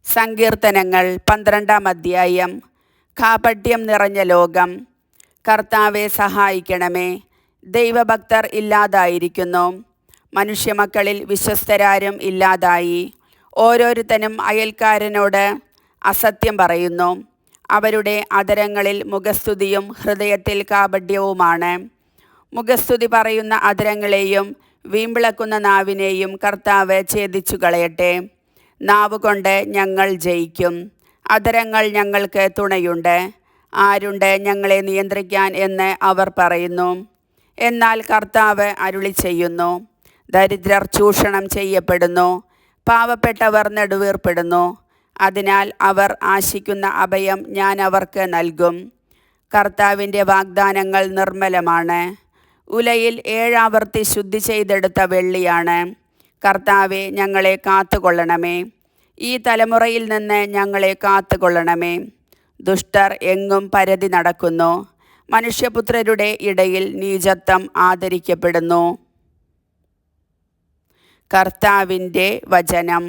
സങ്കീർത്തനങ്ങൾ 12-ാം അധ്യായം. കാപട്യം നിറഞ്ഞ ലോകം. കർത്താവെ സഹായിക്കണമേ. ദൈവഭക്തർ ഇല്ലാതായിരിക്കുന്നു. മനുഷ്യമക്കളിൽ വിശ്വസ്തരാരും ഇല്ലാതായി. ഓരോരുത്തനും അയൽക്കാരനോട് അസത്യം പറയുന്നു. അവരുടെ അധരങ്ങളിൽ മുഖസ്തുതിയും ഹൃദയത്തിൽ കാപട്യവുമാണ്. മുഖസ്തുതി പറയുന്ന അധരങ്ങളെയും വീമ്പിളക്കുന്ന നാവിനെയും കർത്താവ് ഛേദിച്ചു കളയട്ടെ. നാവുകൊണ്ട് ഞങ്ങൾ ജയിക്കും. അധരങ്ങൾ ഞങ്ങൾക്ക് തുണയുണ്ട്. ആരുണ്ട് ഞങ്ങളെ നിയന്ത്രിക്കാൻ എന്ന് അവർ പറയുന്നു. എന്നാൽ കർത്താവ് അരുളി ചെയ്യുന്നു. ദരിദ്രർ ചൂഷണം ചെയ്യപ്പെടുന്നു. പാവപ്പെട്ടവർ നെടുവീർപ്പെടുന്നു. അതിനാൽ അവർ ആശിക്കുന്ന അഭയം ഞാൻ അവർക്ക് നൽകും. കർത്താവിൻ്റെ വാഗ്ദാനങ്ങൾ നിർമ്മലമാണ്. ഉലയിൽ 7 ആവർത്തി ശുദ്ധി ചെയ്തെടുത്ത വെള്ളിയാണ്. കർത്താവെ, ഞങ്ങളെ കാത്തുകൊള്ളണമേ. ഈ തലമുറയിൽ നിന്ന് ഞങ്ങളെ കാത്തുകൊള്ളണമേ. ദുഷ്ടർ എങ്ങും പരതി നടക്കുന്നു. മനുഷ്യപുത്രരുടെ ഇടയിൽ നീചത്വം ആദരിക്കപ്പെടുന്നു. കർത്താവിൻ്റെ വചനം.